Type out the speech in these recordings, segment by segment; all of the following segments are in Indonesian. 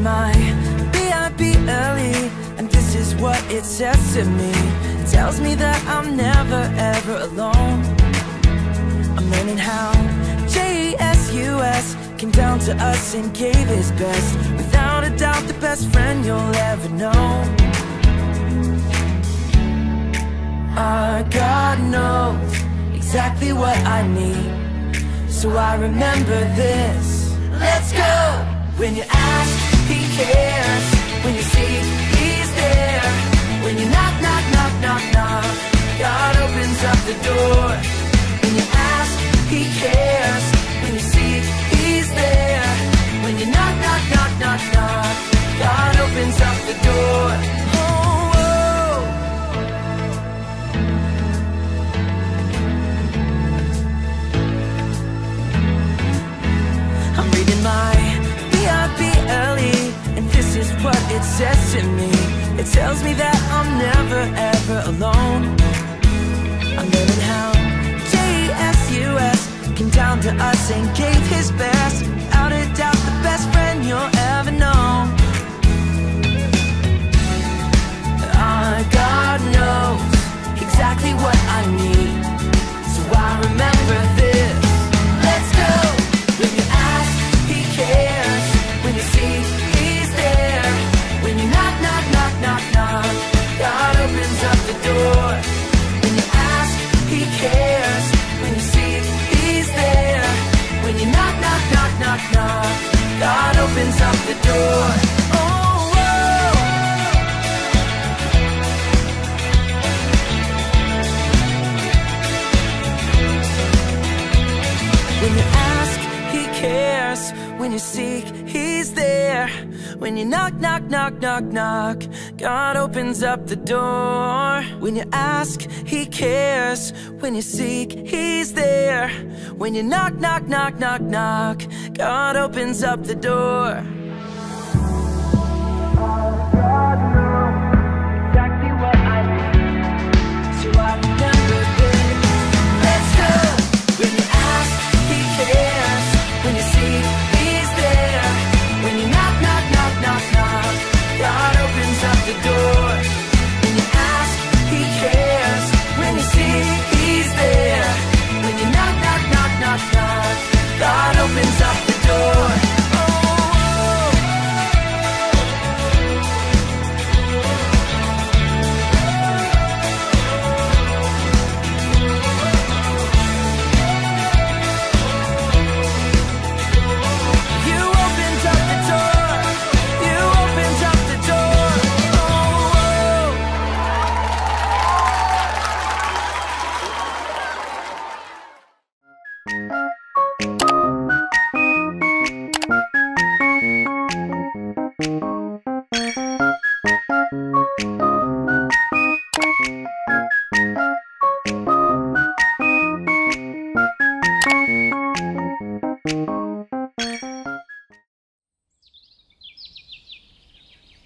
reading my B.I.B. early, and this is what it says to me. It tells me that I'm never ever alone. I'm learning how Jesus came down to us and gave his best. Without a doubt, the best friend you'll ever know. Our God knows exactly what I need, so I remember this. Let's go! When you ask, he cares. When you seek, he's there. When you knock, knock, knock, knock, knock, God opens up the door. When you ask, he cares. When you seek, he's there. When you knock, knock, knock, knock, knock, God opens up the door. Oh, oh. I'm reading my B.I.B. early, and this is what it says to me. It tells me that I'm never ever alone. I'm learning how Jesus came down to us and gave his best. Without a doubt, the best friend you'll ever know. Our God knows exactly what I need, so I remember this. Let's go! When you ask, he cares. When you seek, he's there. When you knock, knock, knock, knock, knock, God opens up the door. When you ask, he cares. When you seek, he's there. When you knock, knock, knock, knock, knock, God opens up the door. Oh, whoa. When you ask, he cares. When you seek, he's there. When you knock, knock, knock, knock, knock, God opens up the door. When you ask, he cares. When you seek, he's there. When you knock, knock, knock, knock, knock, God opens up the door. God knows exactly what I need, so I remember this. Let's go! When you ask, he cares. When you seek, he's there. When you knock, knock, knock, knock, knock, God opens up the door. When you ask, he cares. When you seek, he's there. When you knock, knock, knock, knock, knock, God opens up the door.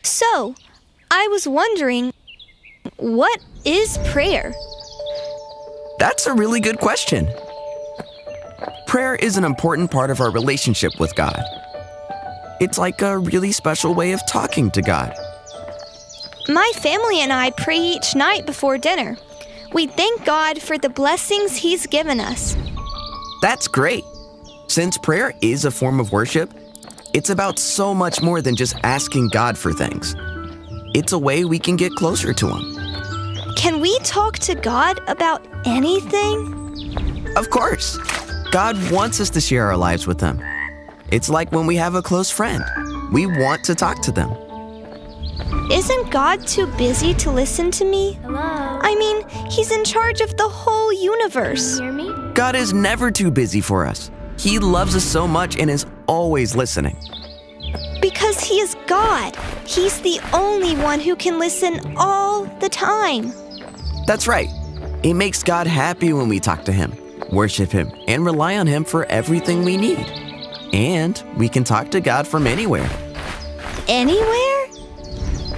So, I was wondering, what is prayer? That's a really good question. Prayer is an important part of our relationship with God. It's like a really special way of talking to God. My family and I pray each night before dinner. We thank God for the blessings He's given us. That's great. Since prayer is a form of worship, it's about so much more than just asking God for things. It's a way we can get closer to Him. Can we talk to God about anything? Of course. God wants us to share our lives with Him. It's like when we have a close friend. We want to talk to them. Isn't God too busy to listen to me? Hello? I mean, He's in charge of the whole universe. Can you hear me? God is never too busy for us. He loves us so much and is always listening. Because He is God. He's the only one who can listen all the time. That's right. It makes God happy when we talk to Him, worship Him, and rely on Him for everything we need. And we can talk to God from anywhere. Anywhere?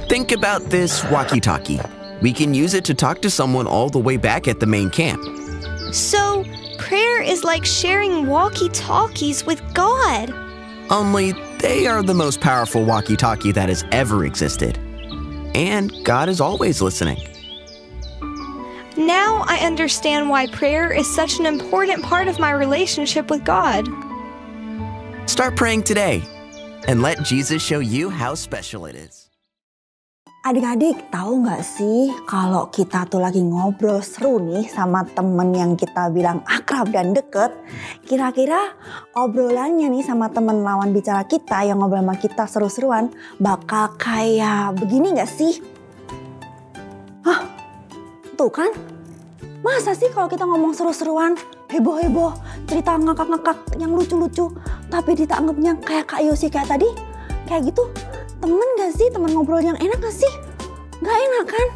Think about this walkie-talkie. We can use it to talk to someone all the way back at the main camp. So, prayer is like sharing walkie-talkies with God. Only they are the most powerful walkie-talkie that has ever existed. And God is always listening. Now I understand why prayer is such an important part of my relationship with God. Start praying today and let Jesus show you how special it is. Adik-adik, tahu nggak sih kalau kita tuh lagi ngobrol seru nih sama temen yang kita bilang akrab dan deket, kira-kira obrolannya nih sama temen lawan bicara kita yang ngobrol sama kita seru-seruan bakal kayak begini nggak sih? Hah? Tuh kan? Masa sih kalau kita ngomong seru-seruan, heboh-heboh, cerita ngakak-ngakak yang lucu-lucu, tapi ditanggapnya kayak Kak Yosi kayak tadi? Kayak gitu? Temen gak sih? Temen ngobrol yang enak gak sih? Gak enak kan?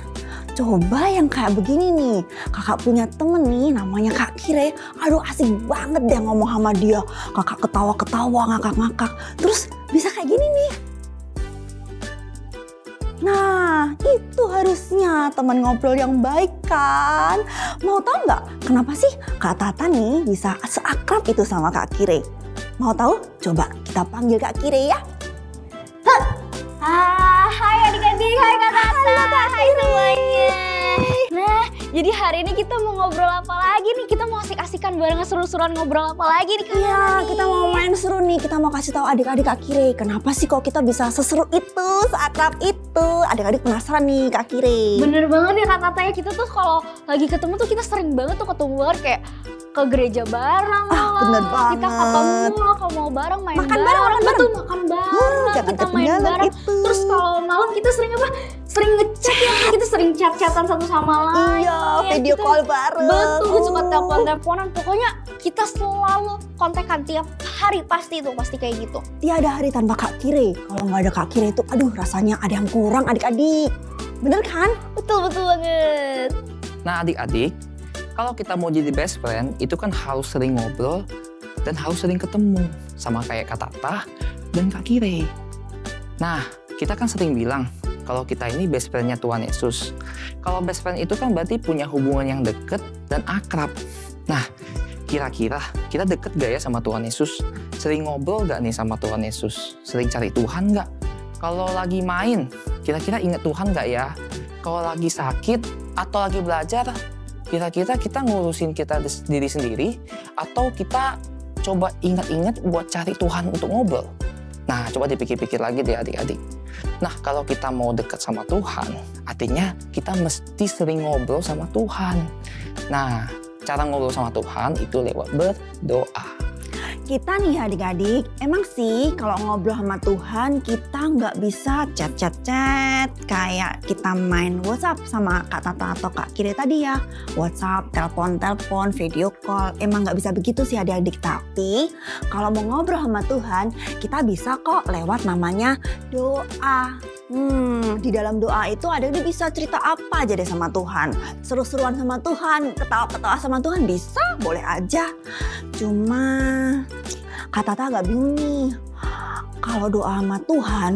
Coba yang kayak begini nih. Kakak punya temen nih namanya Kak Kire. Aduh asik banget deh ngomong sama dia. Kakak ketawa-ketawa, ngakak-ngakak. Terus bisa kayak gini nih. Nah itu harusnya teman ngobrol yang baik kan? Mau tahu nggak kenapa sih Kak Tata nih bisa seakrab itu sama Kak Kire? Mau tahu? Coba kita panggil Kak Kire ya. Hai adik-adik, hai Kak Tata, hai semuanya. Nah, jadi hari ini kita mau ngobrol apa lagi nih? Kita mau asik-asikan barengan seru-seruan ngobrol apa lagi nih Kak? Iya, kita mau main seru nih. Kita mau kasih tahu adik-adik Kak Kire, kenapa sih kok kita bisa seseru itu, seakrab itu? Adik-adik penasaran nih Kak Kire. Bener banget ya Kak Tata ya, kita tuh kalau lagi ketemu tuh kita sering banget tuh ketemu banget kayak ke gereja bareng lah. Bener banget. Kita ketemu lah kalau mau bareng main Makan bareng. bareng. Betul, makan bareng. Jangan Kita main ketinggalan bareng. itu. Terus kalau malam kita sering apa? Sering ngechat ya, kita sering chat-chatan satu sama lain. Iya, video kita- call bareng. Betul, suka telepon-teleponan. Pokoknya kita selalu kontekan tiap hari pasti kayak gitu. Tiada hari tanpa Kak Kire. Kalau nggak ada Kak Kire itu, aduh rasanya ada yang kurang adik-adik. Bener kan? Betul banget. Nah adik-adik, kalau kita mau jadi best friend itu kan harus sering ngobrol dan harus sering ketemu sama kayak Kak Tata dan Kak Kire. Nah kita kan sering bilang kalau kita ini best friend-nya Tuhan Yesus. Kalau best friend itu kan berarti punya hubungan yang deket dan akrab. Nah kira-kira kita deket gak ya sama Tuhan Yesus? Sering ngobrol gak nih sama Tuhan Yesus? Sering cari Tuhan gak? Kalau lagi main, kira-kira inget Tuhan gak ya? Kalau lagi sakit atau lagi belajar, kira-kira kita ngurusin kita diri sendiri atau kita coba ingat-ingat buat cari Tuhan untuk ngobrol? Nah, coba dipikir-pikir lagi deh adik-adik. Nah, kalau kita mau dekat sama Tuhan, artinya kita mesti sering ngobrol sama Tuhan. Nah, cara ngobrol sama Tuhan itu lewat berdoa. Kita nih adik-adik, emang sih kalau ngobrol sama Tuhan kita nggak bisa chat kayak kita main WhatsApp sama Kak Tata atau Kak Kire tadi ya. WhatsApp, telepon, video call, emang nggak bisa begitu sih adik-adik. Tapi kalau mau ngobrol sama Tuhan, kita bisa kok lewat namanya doa. Di dalam doa itu adik-adik bisa cerita apa aja deh sama Tuhan. Seru-seruan sama Tuhan, ketawa-ketawa sama Tuhan bisa, boleh aja. Cuma Kak Tata agak bingung nih. Kalau doa sama Tuhan,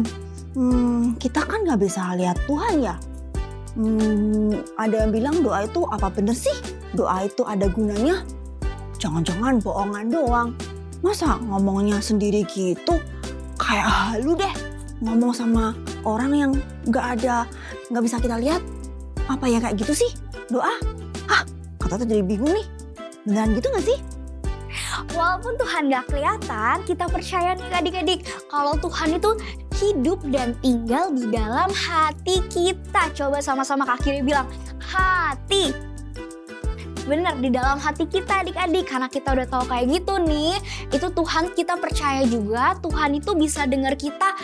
kita kan nggak bisa lihat Tuhan ya. Ada yang bilang doa itu apa bener sih? Doa itu ada gunanya? Jangan-jangan bohongan doang. Masa ngomongnya sendiri gitu? Kayak halu deh. Ngomong sama orang yang nggak bisa kita lihat. Apa ya kayak gitu sih doa? Kak Tata jadi bingung nih. Beneran gitu nggak sih? Walaupun Tuhan gak kelihatan, kita percaya nih adik-adik kalau Tuhan itu hidup dan tinggal di dalam hati kita. Coba sama-sama Kak Kiri bilang, hati. Bener, di dalam hati kita adik-adik. Karena kita udah tahu kayak gitu nih, itu Tuhan kita percaya juga Tuhan itu bisa dengar kita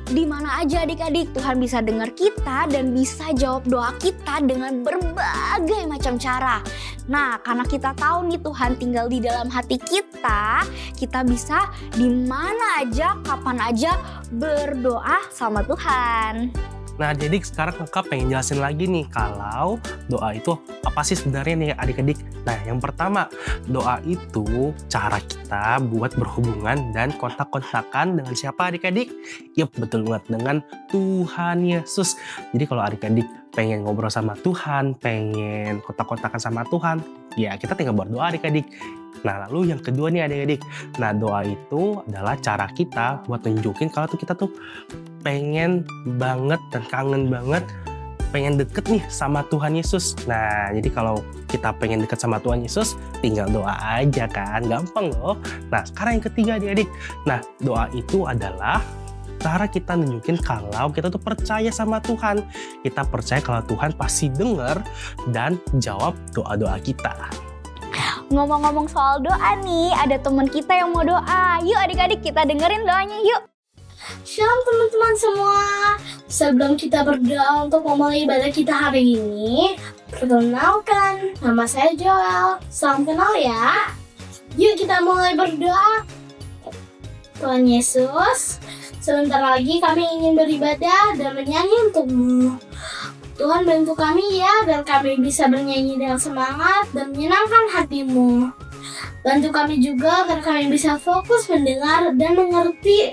di mana aja adik-adik. Tuhan bisa dengar kita dan bisa jawab doa kita dengan berbagai macam cara. Nah, karena kita tahu nih Tuhan tinggal di dalam hati kita bisa di mana aja, kapan aja berdoa sama Tuhan. Nah adik-adik sekarang kakak pengen jelasin lagi nih kalau doa itu apa sih sebenarnya nih adik-adik. Nah yang pertama, doa itu cara kita buat berhubungan dan kontak-kontakan dengan siapa adik-adik? Yap, betul banget, dengan Tuhan Yesus. Jadi kalau adik-adik pengen ngobrol sama Tuhan, pengen kontak-kontakan sama Tuhan, ya kita tinggal berdoa adik-adik. Nah, lalu yang kedua nih adik-adik. Nah, doa itu adalah cara kita buat tunjukin kalau tuh kita tuh pengen banget dan kangen banget, pengen deket nih sama Tuhan Yesus. Nah, jadi kalau kita pengen deket sama Tuhan Yesus, tinggal doa aja kan, gampang loh. Nah, sekarang yang ketiga adik-adik. Nah, doa itu adalah cara kita nunjukin kalau kita tuh percaya sama Tuhan. Kita percaya kalau Tuhan pasti dengar dan jawab doa-doa kita. Ngomong-ngomong soal doa nih, ada teman kita yang mau doa. Yuk adik-adik kita dengerin doanya yuk. Shalom teman-teman semua. Sebelum kita berdoa untuk memulai ibadah kita hari ini, perkenalkan, nama saya Joel. Salam kenal ya. Yuk kita mulai berdoa. Tuhan Yesus, sebentar lagi kami ingin beribadah dan menyanyi untuk-Mu. Tuhan bantu kami ya, dan kami bisa bernyanyi dengan semangat dan menyenangkan hati-Mu. Bantu kami juga agar kami bisa fokus mendengar dan mengerti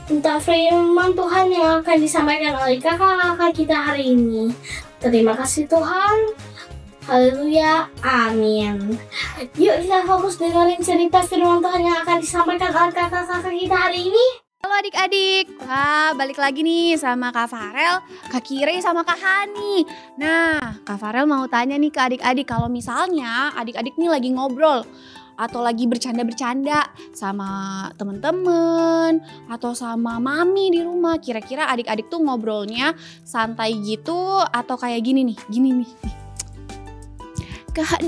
tentang firman Tuhan yang akan disampaikan oleh kakak-kakak kita hari ini. Terima kasih Tuhan. Haleluya, amin. Yuk kita fokus dengerin cerita firman Tuhan yang akan disampaikan oleh kakak-kakak kita hari ini. Halo adik-adik, wah balik lagi nih sama Kak Farel, Kak Kire sama Kak Hani. Nah, Kak Farel mau tanya nih ke adik-adik, kalau misalnya adik-adik nih lagi ngobrol atau lagi bercanda-bercanda sama temen-temen atau sama mami di rumah, kira-kira adik-adik tuh ngobrolnya santai gitu atau kayak gini nih, Kak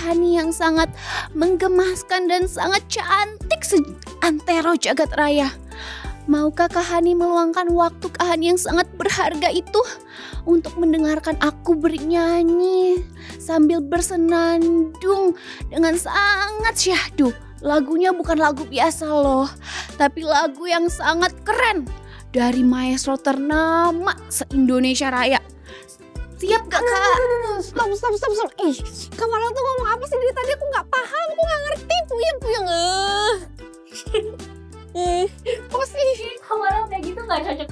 Hani yang sangat menggemaskan dan sangat cantik seantero jagat raya. Maukah Kak Hani meluangkan waktu Kak Hani yang sangat berharga itu untuk mendengarkan aku bernyanyi sambil bersenandung dengan sangat syahdu. Lagunya bukan lagu biasa loh, tapi lagu yang sangat keren dari maestro ternama se-Indonesia Raya. Siap gak Kak? Stop. Ih, Kak Farel tuh ngomong apa sih dari tadi? Aku gak paham, aku gak ngerti. Puyeng. Kok sih? Kemarin kayak gitu gak cocok.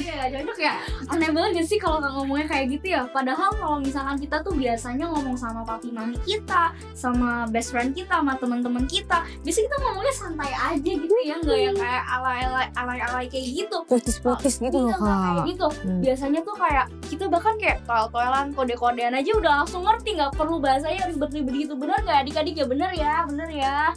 Gak cocok ya. Aneh banget gak sih kalau gak ngomongnya kayak gitu ya. Padahal kalau misalkan kita tuh biasanya ngomong sama papi mami kita, sama best friend kita, sama teman-teman kita, biasanya kita ngomongnya santai aja gitu ya, gak yang kayak alay kayak gitu. Putis gitu loh Kak. Kayak gitu. Biasanya tuh kayak kita bahkan kayak toel-toelan, kode-kodean aja udah langsung ngerti, gak perlu bahasanya ribet-ribet gitu. Bener gak adik-adik ya? Bener ya.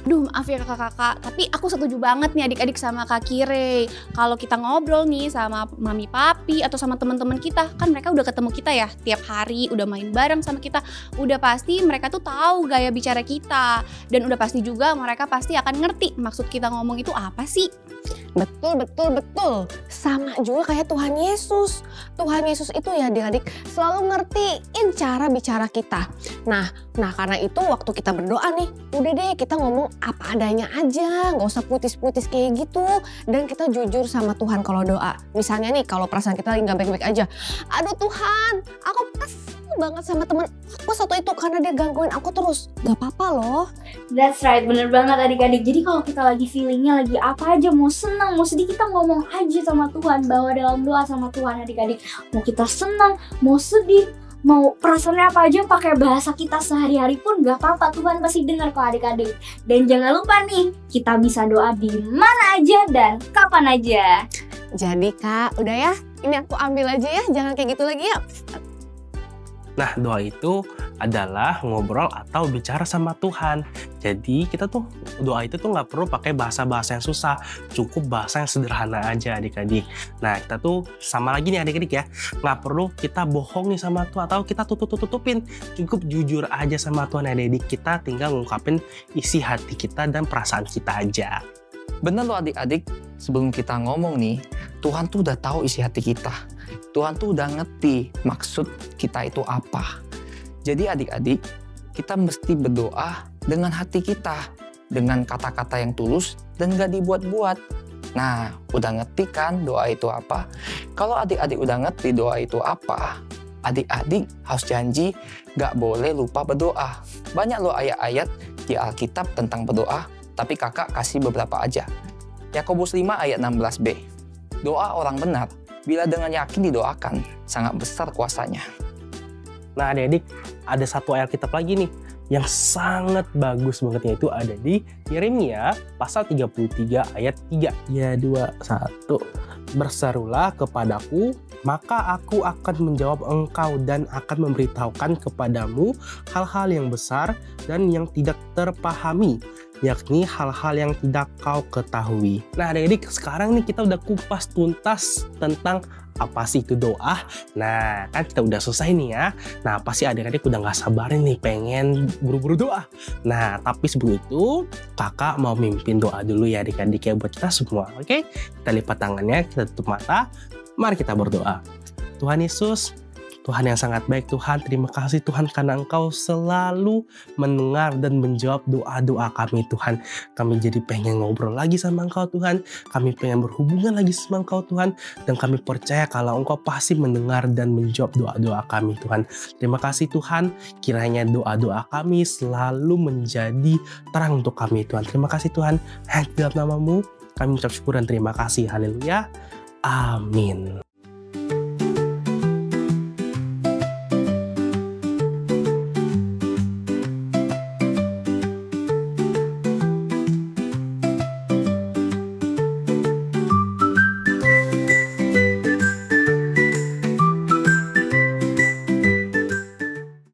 Duh maaf ya kakak-kakak, tapi aku setuju banget nih adik-adik sama Kak Kire. Kalau kita ngobrol nih sama mami papi atau sama teman-teman kita, kan mereka udah ketemu kita ya tiap hari, udah main bareng sama kita. Udah pasti mereka tuh tahu gaya bicara kita. Dan udah pasti juga mereka pasti akan ngerti maksud kita ngomong itu apa sih. Betul. Sama juga kayak Tuhan Yesus. Tuhan Yesus itu ya adik-adik selalu ngertiin cara bicara kita. Nah karena itu waktu kita berdoa nih, udah deh kita ngomong apa adanya aja, nggak usah putis-putis kayak gitu. Dan kita jujur sama Tuhan kalau doa. Misalnya nih kalau perasaan kita lagi nggak baik-baik aja, aduh Tuhan, aku kesel banget sama teman aku satu itu karena dia gangguin aku terus. Gak apa-apa loh. That's right, bener banget adik-adik. Jadi kalau kita lagi feelingnya lagi apa aja, mau senang, mau sedih, kita ngomong aja sama Tuhan, bawa dalam doa sama Tuhan adik-adik. Mau kita senang, mau sedih, mau perasaannya apa aja, pakai bahasa kita sehari-hari pun gak apa-apa, Tuhan pasti dengar kok adik-adik. Dan jangan lupa nih, kita bisa doa di mana aja dan kapan aja. Jadi Kak, udah ya, ini aku ambil aja ya, jangan kayak gitu lagi ya. Nah, doa itu adalah ngobrol atau bicara sama Tuhan. Jadi kita tuh doa itu tuh nggak perlu pakai bahasa-bahasa yang susah, cukup bahasa yang sederhana aja adik-adik. Nah, kita tuh sama lagi nih adik-adik ya, nggak perlu kita bohong nih sama Tuhan atau kita tutupin. Cukup jujur aja sama Tuhan adik-adik. Kita tinggal ngungkapin isi hati kita dan perasaan kita aja. Bener loh adik-adik, sebelum kita ngomong nih, Tuhan tuh udah tahu isi hati kita. Tuhan tuh udah ngerti maksud kita itu apa. Jadi adik-adik, kita mesti berdoa dengan hati kita, dengan kata-kata yang tulus dan gak dibuat-buat. Nah, udah ngerti kan doa itu apa? Kalau adik-adik udah ngerti doa itu apa, adik-adik harus janji gak boleh lupa berdoa. Banyak loh ayat-ayat di Alkitab tentang berdoa, tapi kakak kasih beberapa aja. Yakobus 5 ayat 16b. Doa orang benar bila dengan yakin didoakan, sangat besar kuasanya. Nah adik-adik, ada satu ayat kitab lagi nih yang sangat bagus banget, yaitu ada di Yeremia pasal 33 ayat 3. Ya 2, 1. Berserulah kepadaku, maka aku akan menjawab engkau dan akan memberitahukan kepadamu hal-hal yang besar dan yang tidak terpahami, yakni hal-hal yang tidak kau ketahui. Nah adik-adik, sekarang nih kita udah kupas tuntas tentang apa sih itu doa. Nah kan kita udah selesai nih ya. Nah pasti adik-adik udah gak sabarin nih pengen buru-buru doa. Nah tapi sebelum itu kakak mau mimpin doa dulu ya adik-adik ya buat kita semua. Oke, kita lipat tangannya, kita tutup mata. Mari kita berdoa. Tuhan Yesus, Tuhan yang sangat baik Tuhan, terima kasih Tuhan karena Engkau selalu mendengar dan menjawab doa-doa kami Tuhan. Kami jadi pengen ngobrol lagi sama Engkau Tuhan, kami pengen berhubungan lagi sama Engkau Tuhan, dan kami percaya kalau Engkau pasti mendengar dan menjawab doa-doa kami Tuhan. Terima kasih Tuhan, kiranya doa-doa kami selalu menjadi terang untuk kami Tuhan. Terima kasih Tuhan, dalam nama-Mu kami ucap syukur dan terima kasih. Haleluya. Amin.